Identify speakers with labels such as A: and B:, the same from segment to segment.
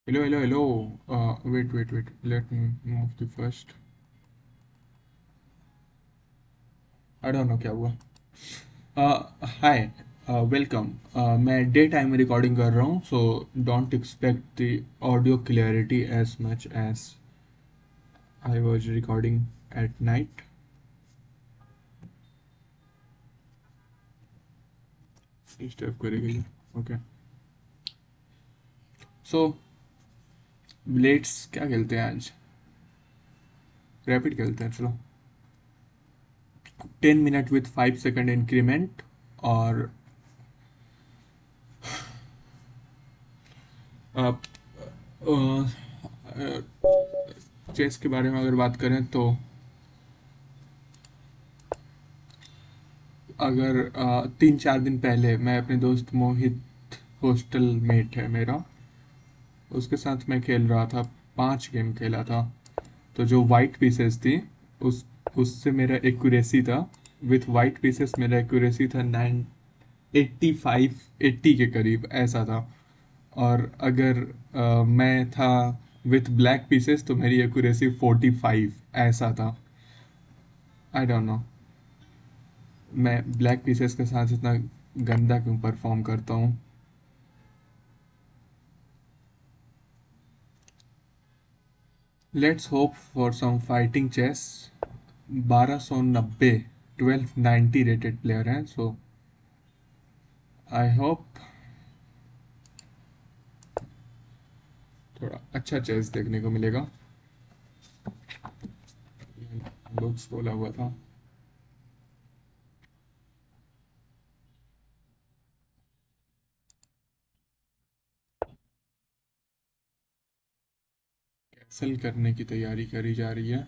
A: Hello, hello, hello. Wait. Let me move the first. I don't know क्या हुआ. Hi, welcome. मैं day time में recording कर रहा हूँ, so don't expect the audio clarity as much as I was recording at night. Disturb करेगी. Okay. So let's क्या खेलते हैं आज. रैपिड खेलते हैं चलो. 10 मिनट विथ 5 सेकंड इंक्रीमेंट. और चेस के बारे में अगर बात करें तो अगर 3-4 दिन पहले मैं अपने दोस्त मोहित, हॉस्टल मेट है मेरा, उसके साथ मैं खेल रहा था. 5 गेम खेला था. तो जो वाइट पीसेस थी उस उससे मेरा एक्यूरेसी था. विथ वाइट पीसेस मेरा एक्यूरेसी था 985-80 के करीब ऐसा था. और अगर मैं था विथ ब्लैक पीसेस तो मेरी एक्यूरेसी 45 ऐसा था. आई डोंट नो मैं ब्लैक पीसेस के साथ इतना गंदा क्यों परफॉर्म करता हूँ. Let's hope for some fighting chess. 1290, 1290 rated player हैं. सो आई होप थोड़ा अच्छा चेस देखने को मिलेगा. बुक्स बोला हुआ था. कैंसिल करने की तैयारी करी जा रही है.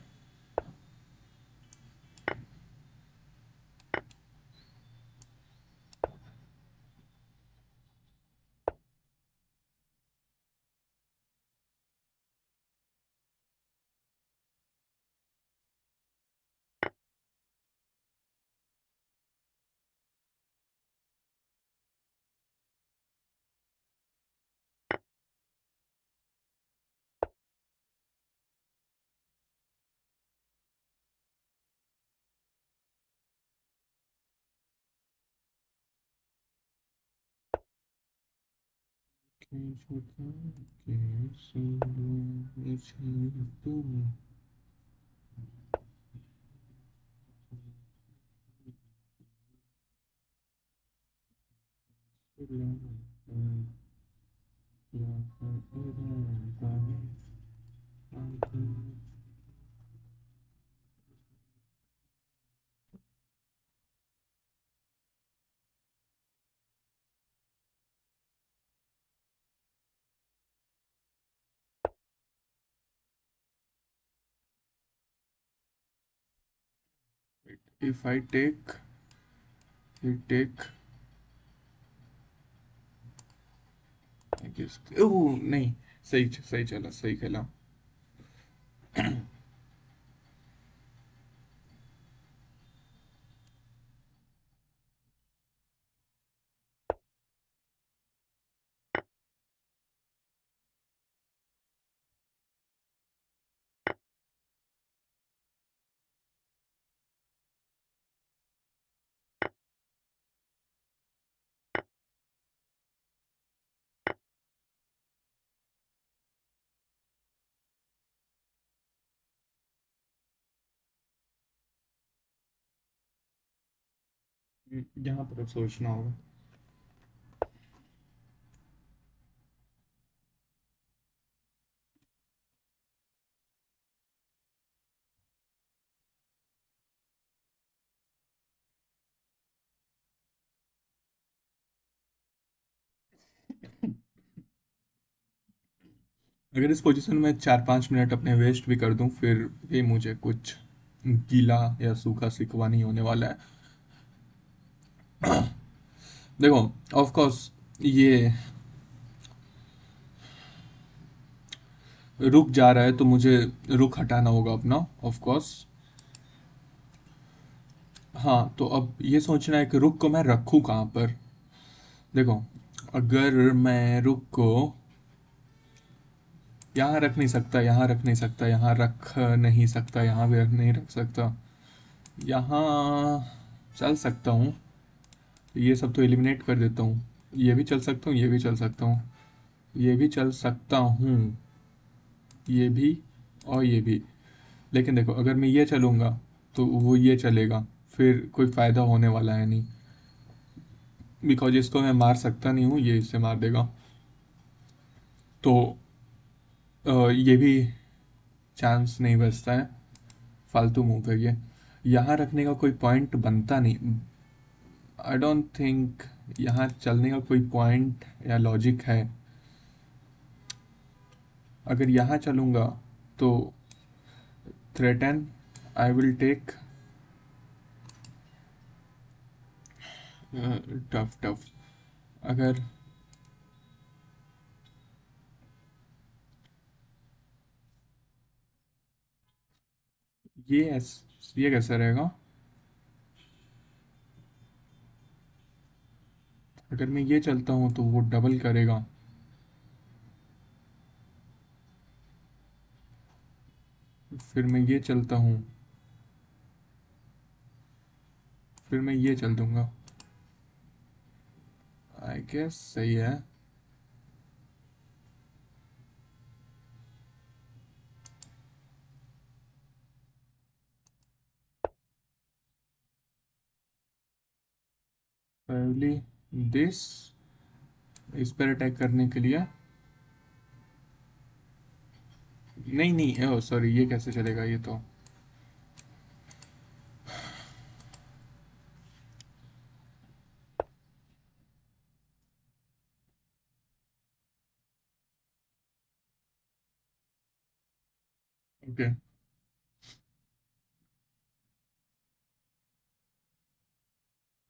A: If I take you take oh नहीं. सही सही चला, सही खेला. यहाँ पर अब सोचना होगा. अगर इस पोजीशन में 4-5 मिनट अपने वेस्ट भी कर दूं फिर भी मुझे कुछ गीला या सूखा सिकवा नहीं होने वाला है. देखो, ऑफ कोर्स ये रुक जा रहा है तो मुझे रुक हटाना होगा अपना, ऑफ कोर्स. हाँ, तो अब ये सोचना है कि रुक को मैं रखूँ कहाँ पर. देखो, अगर मैं रुक को यहाँ रख नहीं सकता, यहाँ रख नहीं सकता, यहाँ रख नहीं सकता, यहाँ भी रख नहीं रख सकता, यहाँ चल सकता हूँ। ये सब तो एलिमिनेट कर देता हूँ। ये भी चल सकता हूँ, ये भी चल सकता हूँ, ये भी चल सकता हूँ, ये भी और ये भी। लेकिन देखो, अगर मैं ये चलूँगा तो वो ये चलेगा, फिर कोई फ़ायदा होने वाला है नहीं, बिकॉज इसको मैं मार सकता नहीं हूँ, ये इसे मार देगा। तो ये भी चांस नहीं बचता है, फालतू मूव है ये। यहाँ रखने का कोई पॉइंट बनता नहीं, आई डोंट थिंक यहाँ चलने का कोई पॉइंट या लॉजिक है। अगर यहाँ चलूँगा तो threaten, I will take, tough tough. अगर ये कैसा रहेगा? अगर मैं ये चलता हूँ तो वो डबल करेगा, फिर मैं ये चलता हूँ, फिर मैं ये चल दूंगा। आई गेस सही है। पहली दिस, इस पर अटैक करने के लिए। नहीं नहीं, ओ सॉरी, ये कैसे चलेगा ये तो। ओके,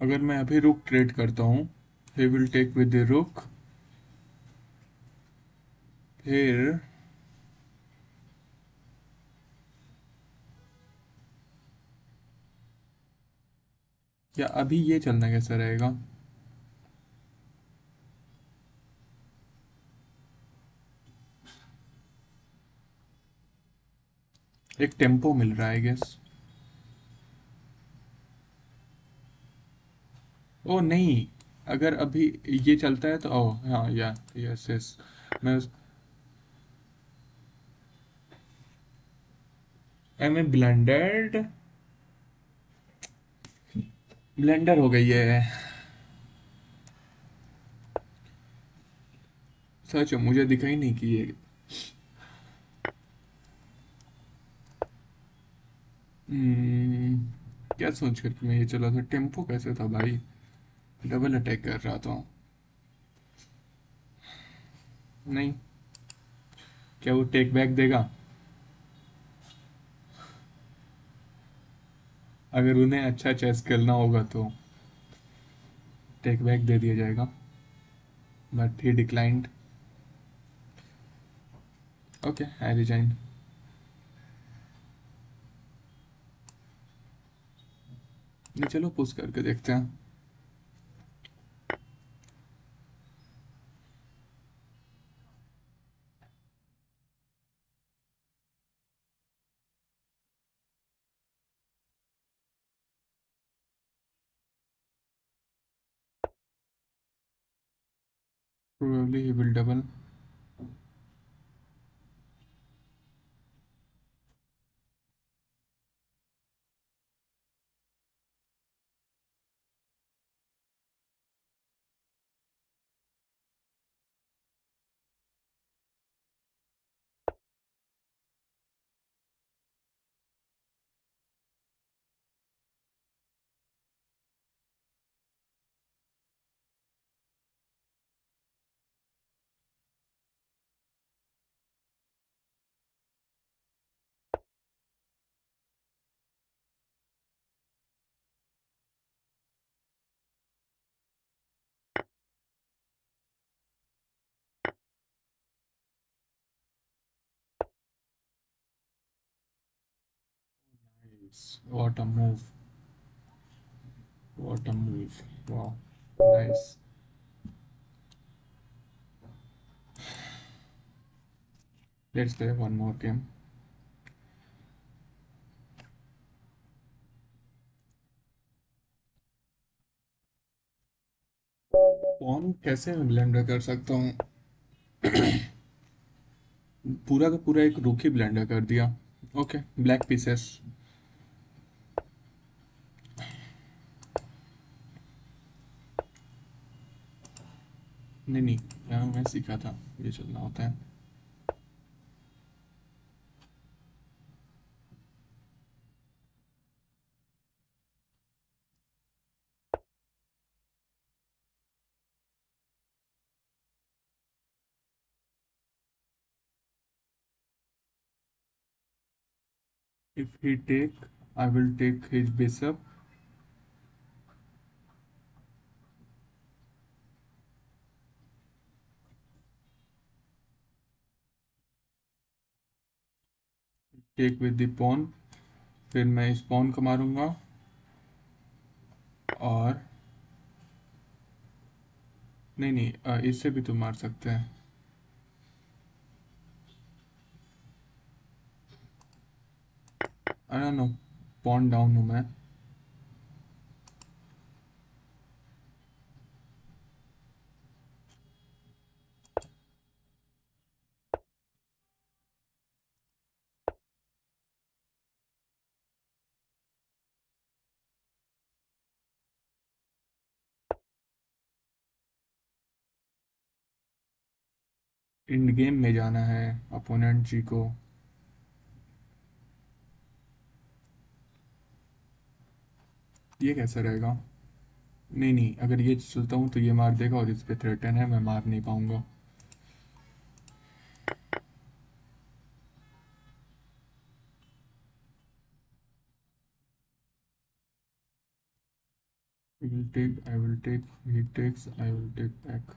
A: अगर मैं अभी रुक ट्रेड करता हूँ, he will take with the rook, फिर या अभी ये चलना कैसा रहेगा? एक टेम्पो मिल रहा है गेस। ओ नहीं, अगर अभी ये चलता है तो ओ हाँ, या यस यस। मैं एम ए ब्लेंडेड, ब्लेंडर हो गई है। सच है, मुझे दिखा ही नहीं कि ये हम्म, क्या सोच कर मैं ये चला था? टेम्पो कैसे था भाई? डबल अटैक कर रहा था। नहीं, क्या वो टेक बैक देगा? अगर उन्हें अच्छा चेस खेलना होगा तो टेक बैक दे दिया जाएगा, but he declined. Okay, I resign. नहीं, चलो पुश करके देखते हैं। Probably he will double. What a move, what a move, wow, nice। Let's play one more game. कौन कैसे मैं ब्लेंडर कर सकता हूँ? पूरा का पूरा एक रूखी ब्लेंडर कर दिया। Okay, black pieces. नहीं नहीं, यहाँ मैं सीखा था ये चलना होता है। If he take, I will take his bishop. Take with the pawn. फिर मैं इस पॉन को मारूंगा और नहीं नहीं, इससे भी तो मार सकते हैं। I don't know, pawn down हूँ मैं। इंड गेम में जाना है अपोनेंट जी को। ये कैसा रहेगा? नहीं नहीं, अगर ये चलता हूँ तो ये मार देगा और इस पे थ्रेटन है, मैं मार नहीं पाऊंगा। He will take, I will take, he takes, I will take back.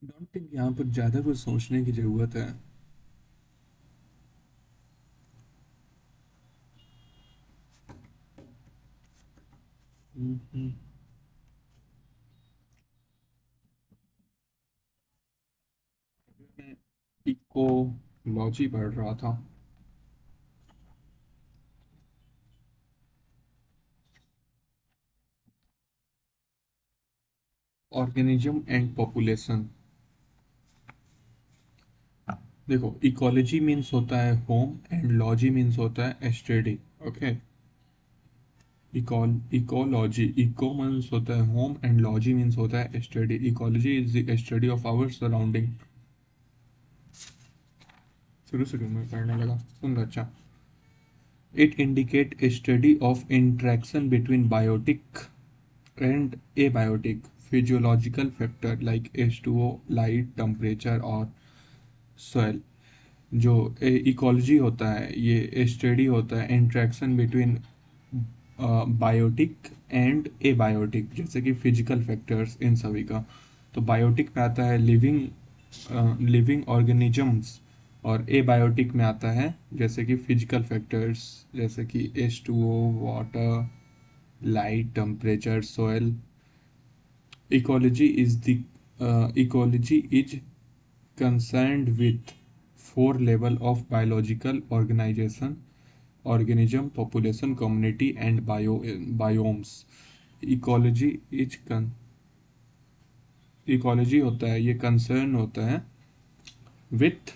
A: Don't think यहाँ पर ज़्यादा कुछ सोचने की ज़रूरत है। हम्म, मैं इकोलॉजी पढ़ रहा था। Organism and population. देखो, इकोलॉजी मीन्स होता है होम एंड लॉजी मीन्स होता है study. Okay, ecology, eco means होता है होम एंड लॉजी मीन्स होता है study. Ecology is the study of our surrounding. शुरू शुरू में पढ़ने लगा, सुन लो अच्छा। It indicate study of interaction between biotic and abiotic physiological factor like H2O, light, temperature और soil। जो इकोलॉजी होता है ये स्टडी होता है interaction between biotic and abiotic, जैसे कि फिजिकल फैक्टर्स इन सभी का। तो बायोटिक में आता है लिविंग ऑर्गेनिजम्स, और एबायोटिक में आता है जैसे कि फिजिकल फैक्टर्स, जैसे कि H2O, water, light, temperature, soil. Ecology is concerned with four level of biological organization organism, population, community and biomes. Ecology each ecology होता है, ये कंसर्न होता है with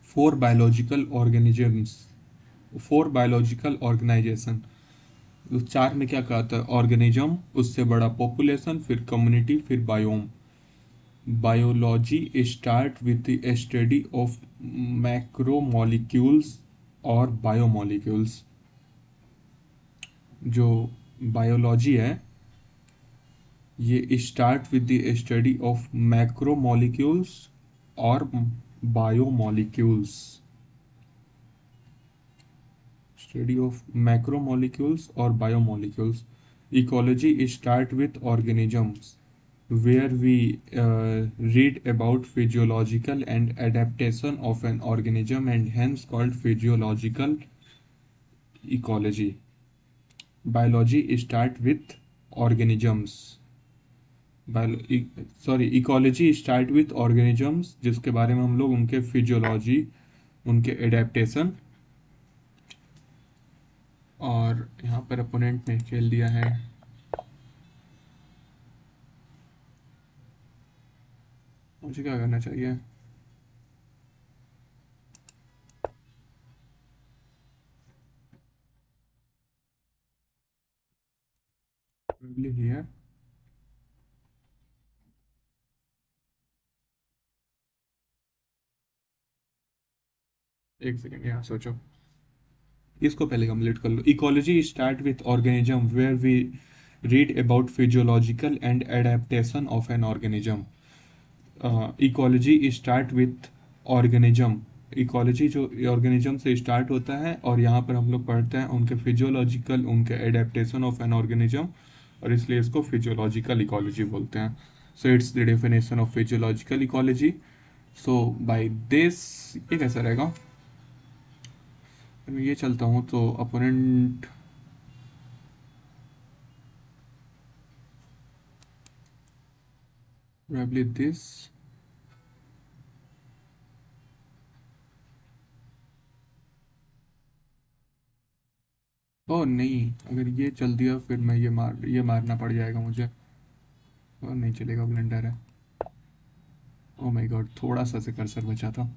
A: four biological organisms, four biological organisation. तो चार में क्या कहा था, ऑर्गेनिज्म, उससे बड़ा पॉपुलेशन, फिर कम्युनिटी, फिर biome. Biology start with the study of macromolecules और बायोमोलिक्यूल्स। जो बायोलॉजी है ये start with the study of macromolecules और बायोमोलिक्यूल्स। स्टडी ऑफ मैक्रोमोलिक्यूल्स और biomolecules. Ecology start with organisms where we read about physiological and adaptation of an organism and hence called physiological ecology. Biology start with organisms, sorry ecology start with organisms, जिसके बारे में हम लोग उनके physiology, उनके adaptation. और यहाँ पर अपोनेंट ने खेल दिया है, मुझे क्या करना चाहिए। हियर, एक सेकेंड यहाँ सोचो, इसको पहले कंप्लीट कर लो। Ecology start with organism where we read about physiological and adaptation of an organism. Ecology start with organism, ecology जो ऑर्गेनिज्म से स्टार्ट होता है और यहाँ पर हम लोग पढ़ते हैं उनके फिजियोलॉजिकल, उनके एडेप्टेशन ऑफ एन ऑर्गेनिज्म, और इसलिए इसको फिजियोलॉजिकल इकोलॉजी बोलते हैं। So it's the definition of physiological ecology. So by this, ये कैसा रहेगा, मैं ये चलता हूँ तो अपोनेंट probably this। ओ नहीं, अगर ये चल दिया फिर मैं ये मारना पड़ जाएगा मुझे, और नहीं चलेगा, ब्लेंडर है। ओ माय गॉड, थोड़ा सा से कर्सर बचा था।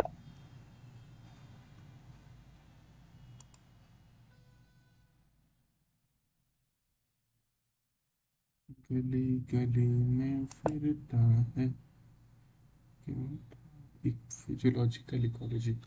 A: गली गली में फिरता है क्यों, एक फिजियोलॉजिकल इकोलॉजी।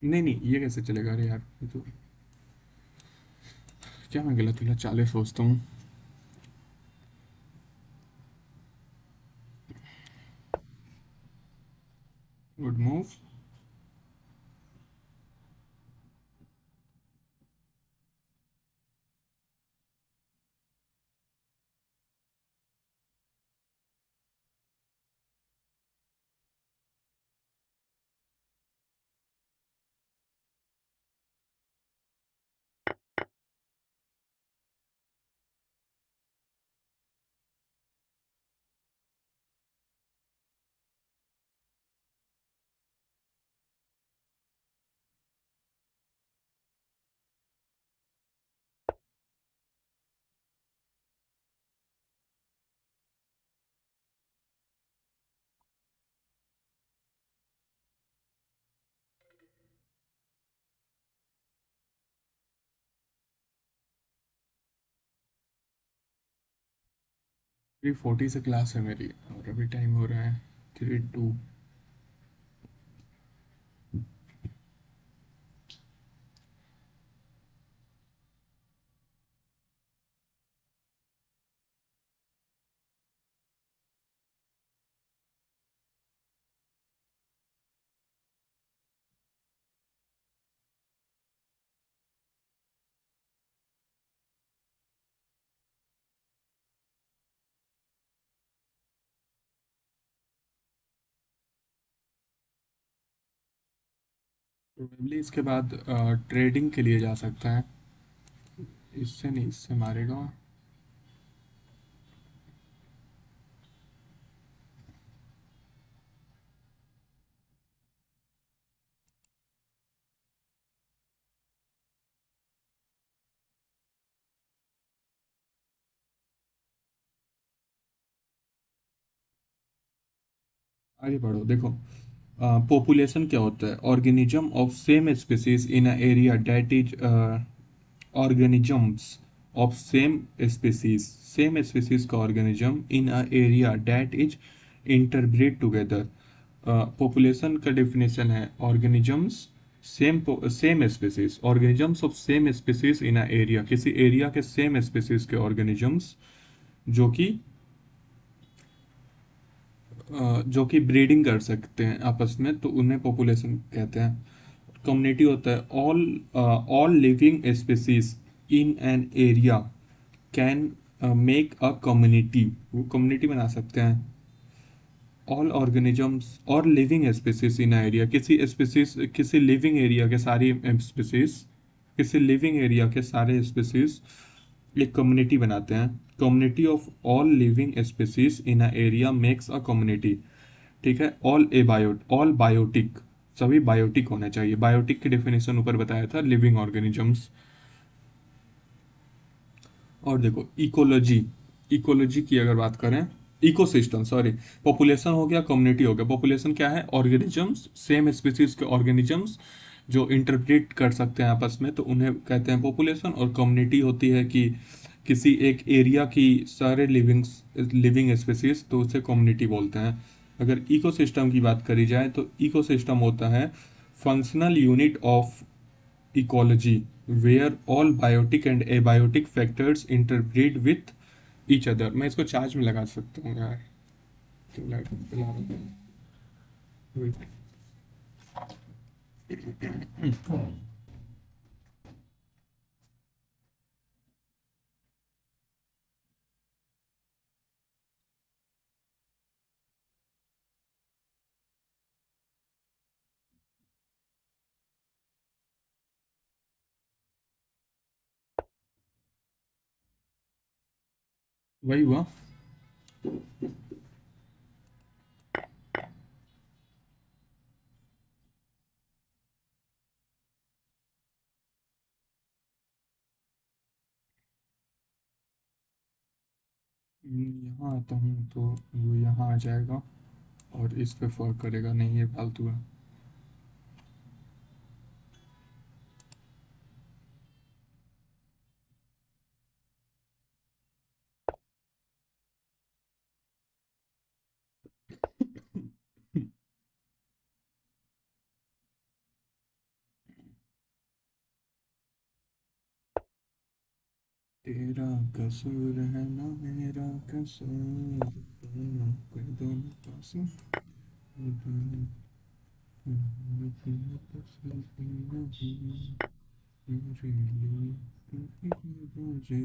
A: नहीं नहीं, ये कैसे चलेगा, अरे यार ये तो, क्या मैं गलत गलत चाले सोचता हूँ। Good move. थ्री फोर्टी से क्लास है मेरी और अभी टाइम हो रहा है 3:02। प्रोबेबली इसके बाद ट्रेडिंग के लिए जा सकता है। इससे नहीं, इससे मारेगा। आगे बढ़ो, देखो। पॉपुलेशन क्या होता है? Organism of same species in a area that is organisms of same species का organism in a area that is interbreed together। population का definition है organisms same species, organisms of same species in a area, किसी area के same species के organisms जो कि जो कि ब्रीडिंग कर सकते हैं आपस में, तो उन्हें पॉपुलेशन कहते हैं। कम्युनिटी होता है all living species in an area can make a community, वो कम्युनिटी बना सकते हैं। ऑल ऑर्गेनिजम्स और लिविंग स्पीसीज इन एरिया, किसी स्पीसीज, किसी लिविंग एरिया के सारी स्पीसीज, किसी लिविंग एरिया के सारे स्पीसीज एक कम्युनिटी बनाते हैं। Community of all living species in a area makes a community. ठीक है। ऑल बायोटिक, सभी बायोटिक होने चाहिए। बायोटिक की डेफिनेशन ऊपर बताया था, लिविंग ऑर्गेनिजम्स। और देखो इकोलॉजी, इकोलॉजी की अगर बात करें, इकोसिस्टम सॉरी, पॉपुलेशन हो गया, कम्युनिटी हो गया। पॉपुलेशन क्या है? ऑर्गेनिजम्स, सेम स्पीसीज के ऑर्गेनिजम्स जो इंटरप्रेट कर सकते हैं आपस में, तो उन्हें कहते हैं पॉपुलेशन। और कम्युनिटी होती है कि किसी एक एरिया की सारे लिविंग स्पीसीज, तो उसे कम्युनिटी बोलते हैं। अगर इकोसिस्टम की बात करी जाए तो इकोसिस्टम होता है functional unit of ecology where all biotic and abiotic factors interbreed with each other। मैं इसको चार्ज में लगा सकता हूँ यार, क्यों लाइट जला रहा हूँ? Wait। वही हुआ। यहाँ आता हूँ तो वो यहाँ आ जाएगा और इस पे फर्क करेगा नहीं, ये फालतू है। तेरा कसूर है ना मेरा कसूर, दोनों के दोनों कसूर, दोनों की कसूर नहीं, मेरे लिए तू ही मुझे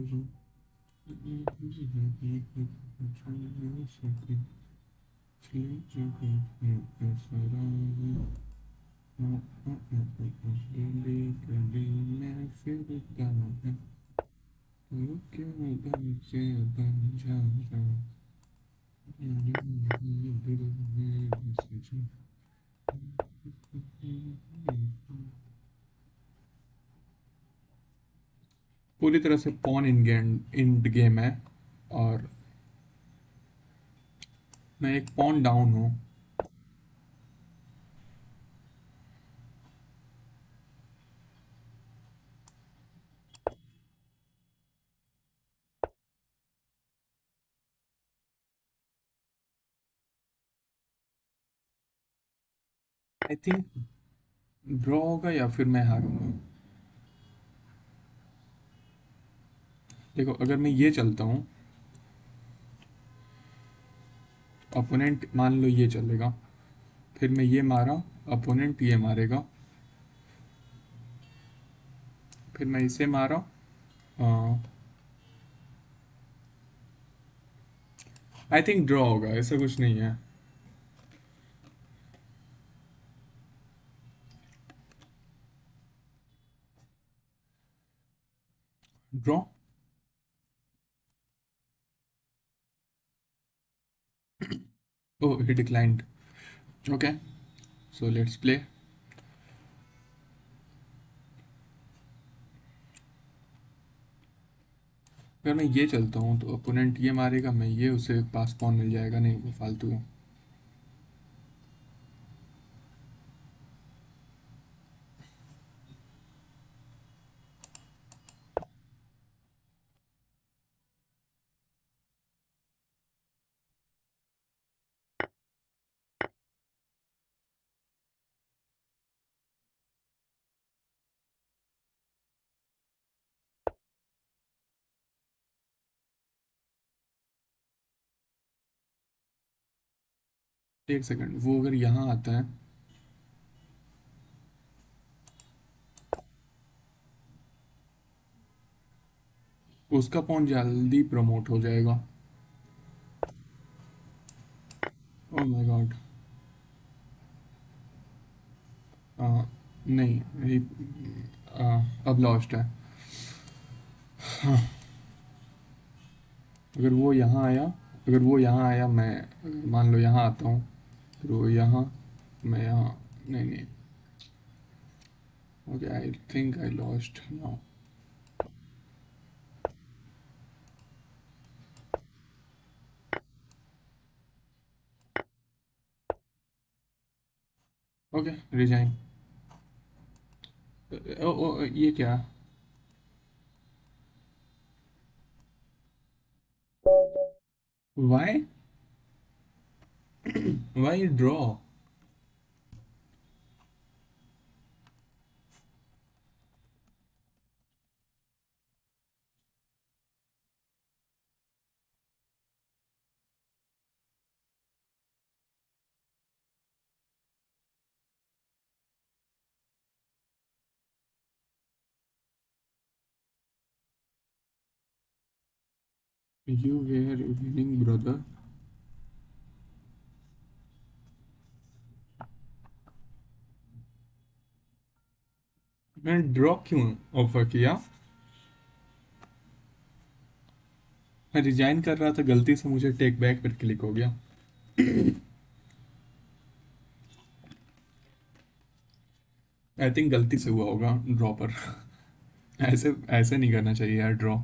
A: पूरी तरह से पॉन इंड गेम है, और मैं एक पॉन डाउन हूँ। आई थिंक ड्रॉ होगा या फिर मैं हारूंगा। देखो अगर मैं ये चलता हूँ, अपोनेंट मान लो ये चलेगा, फिर मैं ये मारा, अपोनेंट ये मारेगा, फिर मैं इसे मारा। आई थिंक ड्रॉ होगा, ऐसा कुछ नहीं है। Draw. Oh, he declined. Okay, so let's play. अगर मैं ये चलता हूँ तो अपोनेंट ये मारेगा, मैं ये, उसे पास पॉन मिल जाएगा, नहीं वो फालतू है. एक सेकंड, वो अगर यहाँ आता है. उसका पॉन जल्दी प्रमोट हो जाएगा. ओह माय गॉड. नहीं, अब लॉस्ट है. अगर वो यहाँ आया, अगर वो यहाँ आया, मैं अगर मान लो यहाँ आता हूँ, फिर वो यहाँ, मैं यहाँ. नहीं नहीं. Okay, I think I lost now. Okay, resign. Oh oh, ये क्या? Why, why draw? You were winning brother. मैं ड्रॉ क्यों ऑफर किया? मैं रिजाइन कर रहा था, गलती से मुझे टेक बैक पर क्लिक हो गया. आई थिंक गलती से हुआ होगा ड्रॉ पर. ऐसे ऐसे नहीं करना चाहिए यार ड्रॉ.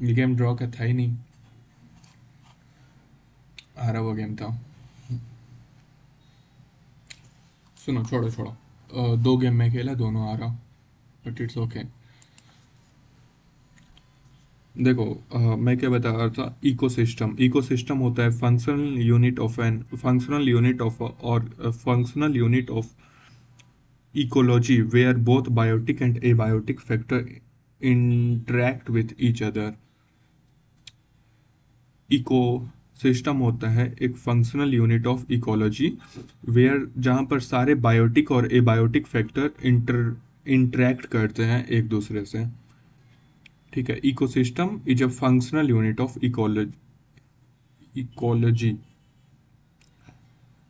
A: ये गेम ड्रॉ का था ही नहीं, हारा हुआ गेम था. सुनो, छोड़ो छोड़ो. दो गेम में खेला, दोनों हारा, बट इट्स ओके. देखो, मैं क्या बता रहा था. इकोसिस्टम, इकोसिस्टम होता है फंक्शनल यूनिट ऑफ और functional unit of ecology where both biotic and abiotic factor interact with each other. Ecosystem होता है एक functional unit of ecology where जहाँ पर सारे बायोटिक और एबायोटिक फैक्टर इंटरैक्ट करते हैं एक दूसरे से. ठीक है, ecosystem is a functional unit of ecology.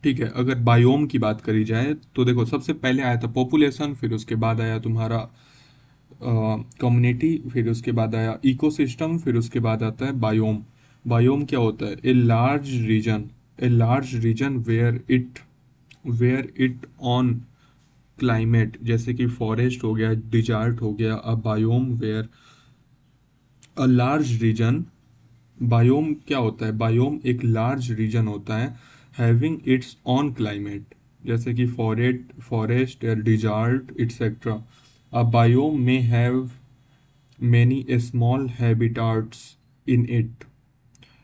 A: ठीक है, अगर बायोम की बात करी जाए तो देखो, सबसे पहले आया था पॉपुलेशन, फिर उसके बाद आया तुम्हारा कम्युनिटी, फिर उसके बाद आया इकोसिस्टम, फिर उसके बाद आता है बायोम. बायोम क्या होता है? A large region where it on climate, जैसे कि फॉरेस्ट हो गया, डिजार्ट हो गया. A biome where a large region. Biome क्या होता है? बायोम एक लार्ज रीजन होता है हैविंग इट्स ऑन क्लाइमेट, जैसे कि फॉरेस्ट या डिजार्ट एक्सेट्रा. अ बायोम में have many small habitats in it.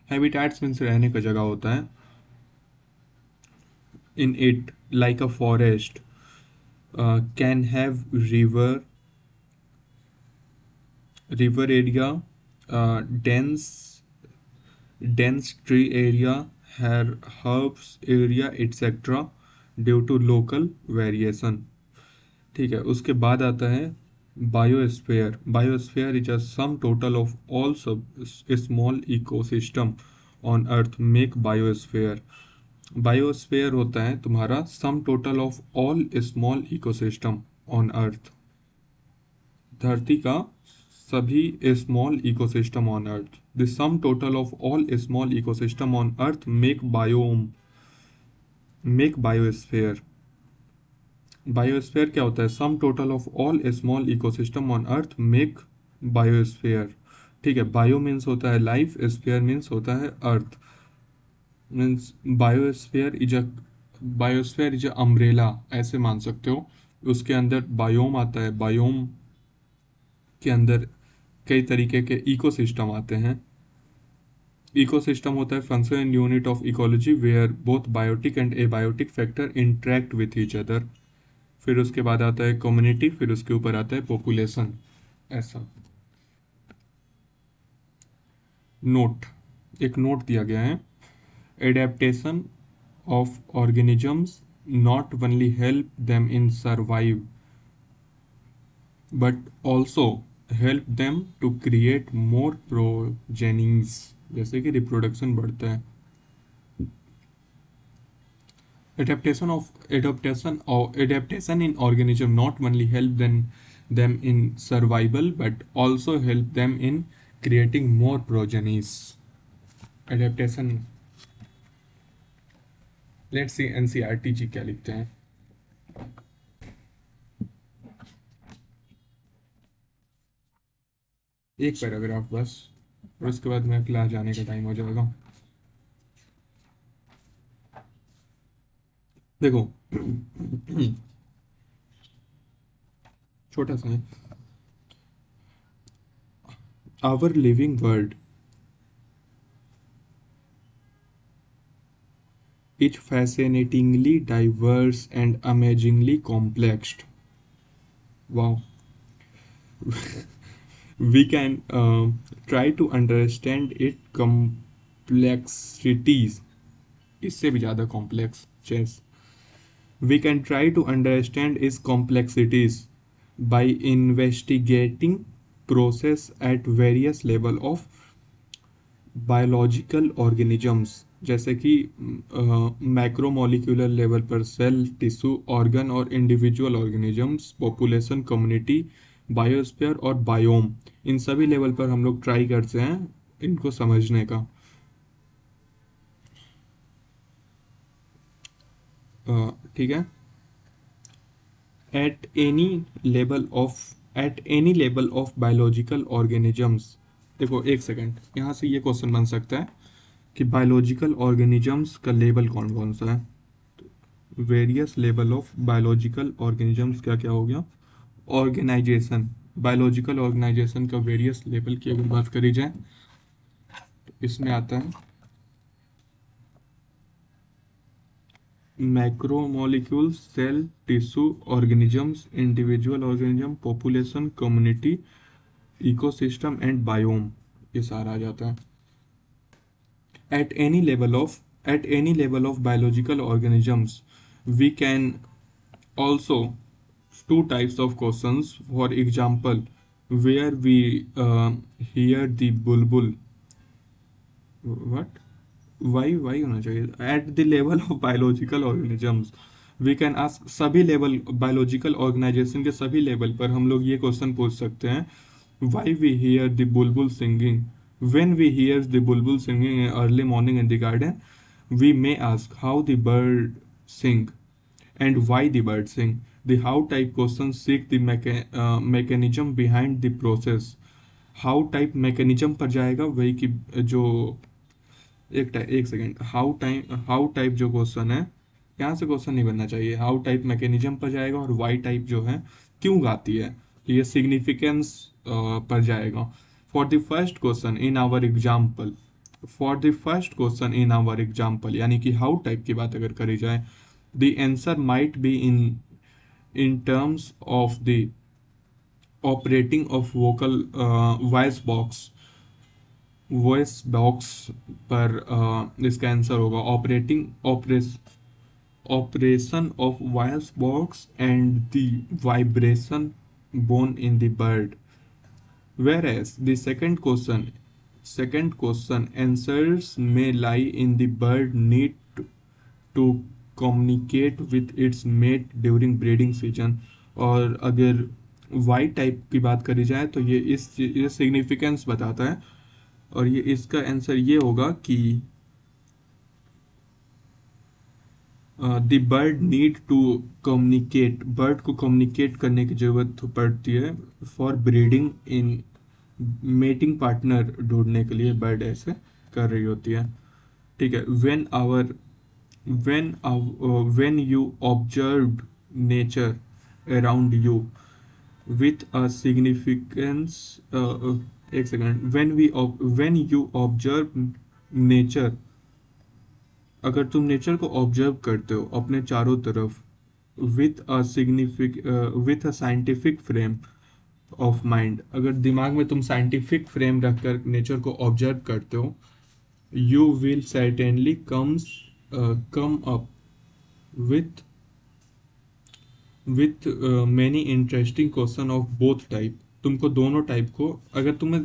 A: Habitats means रहने का जगह होता है. In it, like a forest, can have river area, dense tree area, herbs area, etc. due to local variation. ठीक है, उसके बाद आता है biosphere. Biosphere is a sum total of all सब small ecosystem on earth make biosphere. Biosphere होता है तुम्हारा sum total of all small ecosystem on earth, धरती का सभी small ecosystem on earth, the sum total of all small ecosystem on earth make biosphere. Biosphere क्या होता है? Sum total of all small ecosystem on earth make biosphere. ठीक है, bio means होता है लाइफ, स्फेयर मीन्स होता है earth. Means biosphere is a umbrella, ऐसे मान सकते हो। उसके अंदर बायोम आता है, बायोम के अंदर कई तरीके के इकोसिस्टम आते हैं। इकोसिस्टम होता है functional unit of ecology where both biotic and abiotic factor interact with each other. फिर उसके बाद आता है कम्युनिटी, फिर उसके ऊपर आता है पॉपुलेशन। ऐसा नोट, एक नोट दिया गया है। Adaptation of organisms not only help them in survive but also help them to create more progenies, जैसे कि रिप्रोडक्शन बढ़ता है। Adaptation in organism not only help them in survival but also help them in creating more progenies. Adaptation, let's see NCERT जी क्या लिखते हैं। एक paragraph बस, और उसके बाद मैं क्लास जाने का टाइम हो जाएगा। देखो छोटा सा है। Our living world is fascinatingly diverse and amazingly complex. Wow. We can try to understand its complexities. इससे भी ज़्यादा complex, chess. We can try to understand its complexities by investigating process at various level of biological organisms, जैसे कि macromolecular level पर cell, tissue, organ और individual organisms, population, community, biosphere और biome, इन सभी level पर हम लोग ट्राई करते हैं इनको समझने का। ठीक है। At any level of biological organisms, देखो एक सेकेंड, यहाँ से ये क्वेश्चन बन सकता है कि बायोलॉजिकल ऑर्गेनिजम्स का लेवल कौन कौन सा है। Various level of biological organisms क्या क्या हो गया। ऑर्गेनाइजेशन, बायोलॉजिकल ऑर्गेनाइजेशन का वेरियस लेवल की अगर बात करी जाए तो इसमें आता है macromolecule, cell, tissue, organisms, individual organism, population, community, ecosystem and biome, ये सारा आ जाता है। at any level of biological organisms we can also two types of questions. For example, where we hear the bulbul, what, why होना चाहिए। at the level of biological organisms we can ask, सभी level biological organisation के सभी level पर हम लोग ये question पूछ सकते हैं, why we hear the bulbul singing। when we hear the bulbul singing in early morning in the garden we may ask how the bird sing and why the bird sing। the how type questions seek the mechanism behind the process। how type mechanism पर जाएगा, वही कि जो एक second, how type जो question है, यहाँ से क्वेश्चन नहीं बनना चाहिए। हाउ टाइप मैकेनिज्म पर जाएगा और वाई टाइप जो है क्यों गाती है, ये सिग्निफिकेंस पर जाएगा। For the first question in our example, यानी कि हाउ टाइप की बात अगर करी जाए, the answer might be in terms of the operating of vocal voice box पर इसका आंसर होगा operation of voice box and the vibration bone in the bird. whereas the second question answers may lie in the bird need to communicate with its mate during breeding season। और अगर Y type की बात करी जाए तो ये significance बताता है, और ये इसका आंसर ये होगा कि the bird need to communicate, bird को कम्युनिकेट करने की जरूरत पड़ती है for breeding in, mating partner ढूंढने के लिए बर्ड ऐसे कर रही होती है। ठीक है, when you observed nature around you with a significance, एक second, when you observe nature, अगर तुम नेचर को ऑब्जर्व करते हो अपने चारों तरफ with a scientific frame of mind, अगर दिमाग में तुम साइंटिफिक फ्रेम रखकर नेचर को ऑब्जर्व करते हो, you will certainly come up with many interesting question of both type. तुमको दोनों टाइप को, अगर तुम्हें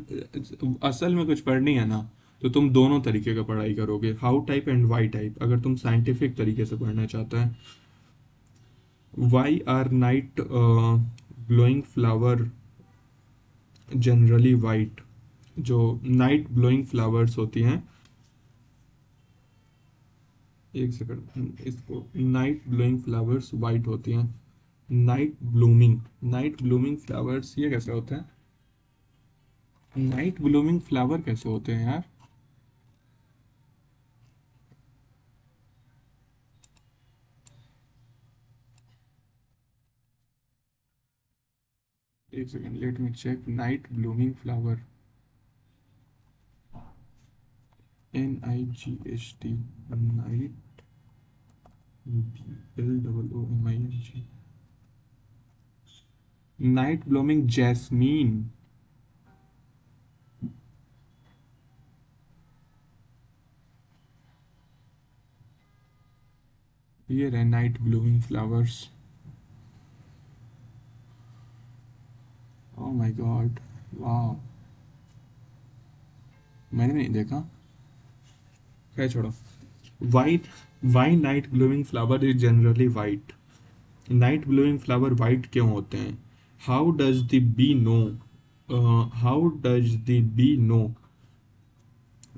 A: असल में कुछ पढ़नी है ना, तो तुम दोनों तरीके का पढ़ाई करोगे, how type and why type, अगर तुम साइंटिफिक तरीके से पढ़ना चाहते हैं। Why are night blowing flower generally white, जो नाइट ब्लोइंग फ्लावर्स होती हैं, एक सेकंड, इसको नाइट ब्लोइंग फ्लावर्स वाइट होती हैं। नाइट ब्लूमिंग फ्लावर्स ये कैसे होते हैं? नाइट ब्लूमिंग फ्लावर कैसे होते हैं यार? एक second, let me check. Night blooming flower, NIGHT, night, BLOOMING, night blooming jasmine. ये रहे night blooming flowers. Oh my God, वाह, मैंने नहीं देखा। क्या, छोड़ो। White, why night blooming flower is generally white, night blooming flower white क्यों होते हैं? How does the bee know, how does the bee know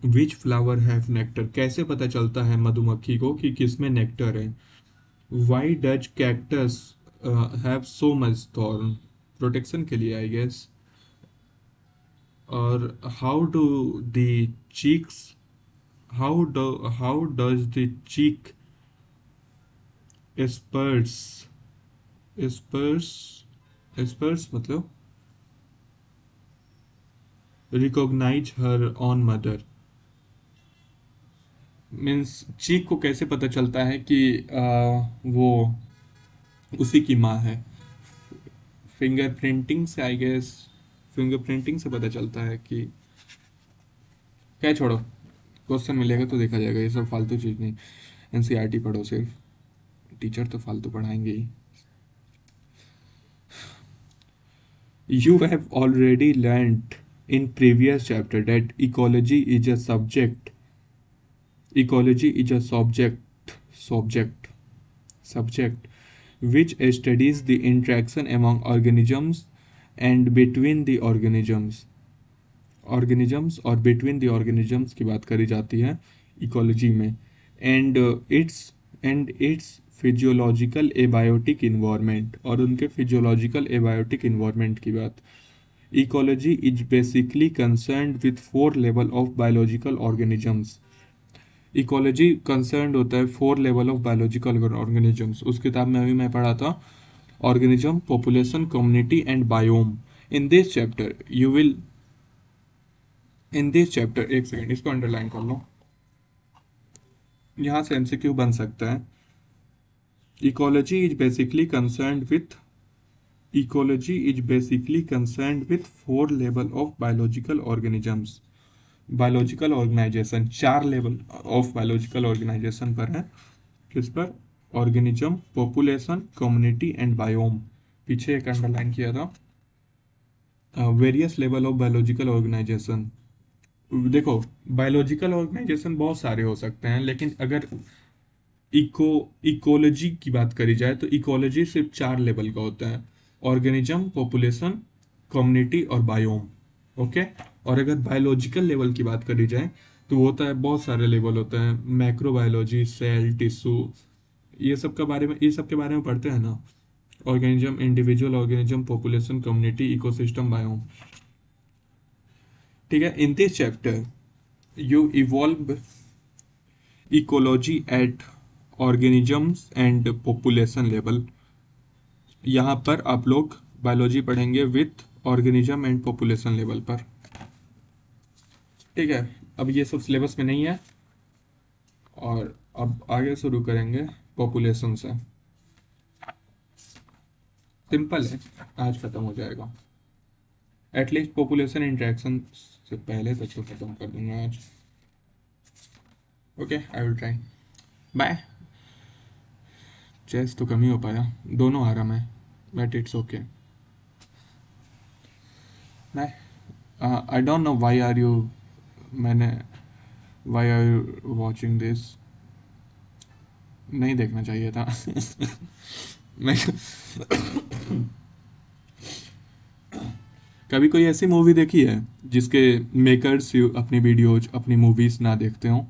A: which flower have nectar, कैसे पता चलता है मधुमक्खी को कि किसमें नेक्टर है? Why does cactus have so much thorn, protection के लिए आई गेस। और how do the chicks, how does the chick spurs, spurs, spurs मतलब recognise her on mother, means chick को कैसे पता चलता है कि वो उसी की माँ है? फिंगरप्रिंटिंग से आई गेस, फिंगरप्रिंटिंग से पता चलता है कि, क्या, छोड़ो, क्वेश्चन मिलेगा तो देखा जाएगा, ये सब फालतू चीज़ नहीं। NCERT पढ़ो सिर्फ, टीचर तो फालतू पढ़ाएंगे ही। You have already learnt in previous chapter that ecology is a subject which studies the interaction among organisms and between the organisms और between the organisms की बात करी जाती है इकोलॉजी में, and its physiological abiotic environment, और उनके physiological abiotic environment की बात। Ecology is basically concerned with 4 level of biological organisms। Ecology concern होता है 4 लेवल ऑफ बायोलॉजिकल ऑर्गेनिजम्स। उस किताब में अभी मैं पढ़ा था organism, population, community and biome. In this chapter you will, in this chapter, एक सेकेंड, इसको अंडरलाइन कर लो, यहाँ से MCQ बन सकता है। Ecology is basically concern with, ecology is basically concerned with 4 level of biological organisms। Biological organisation 4 level of biological organisation पर है। किस पर? Organism, population, community and biome. पीछे एक अंडरलाइन किया था various level of biological organisation. देखो, biological organisation बहुत सारे हो सकते हैं, लेकिन अगर इकोलॉजी की बात करी जाए तो इकोलॉजी सिर्फ 4 लेवल का होता है। ऑर्गेनिज्म, पॉपुलेशन, कम्युनिटी और बायोम। ओके। और अगर बायोलॉजिकल लेवल की बात करी जाए तो वो होता है, बहुत सारे लेवल होते हैं, मैक्रोबायोलॉजी, सेल, टिश्यू, ये सब के बारे में पढ़ते हैं ना। Organism, individual organism, population, community, ecosystem, biome. ठीक है। In this chapter you evolve ecology at organisms and population level. यहाँ पर आप लोग बायोलॉजी पढ़ेंगे with organism and population level पर। ठीक है। अब ये सब सिलेबस में नहीं है, और अब आगे शुरू करेंगे पॉपुलेशन से। सिंपल है, आज खत्म हो जाएगा। एटलीस्ट पॉपुलेशन इंटरेक्शन से पहले तक तो खत्म कर दूंगा आज। Okay, I will try. Bye. Chess तो कम ही हो पाया, दोनों आराम है, but it's okay. Bye. I don't know why are you मैंने why are you watching this. नहीं देखना चाहिए था। मैं कभी कोई ऐसी मूवी देखी है जिसके मेकर्स अपनी वीडियोज, अपनी मूवीज ना देखते हों?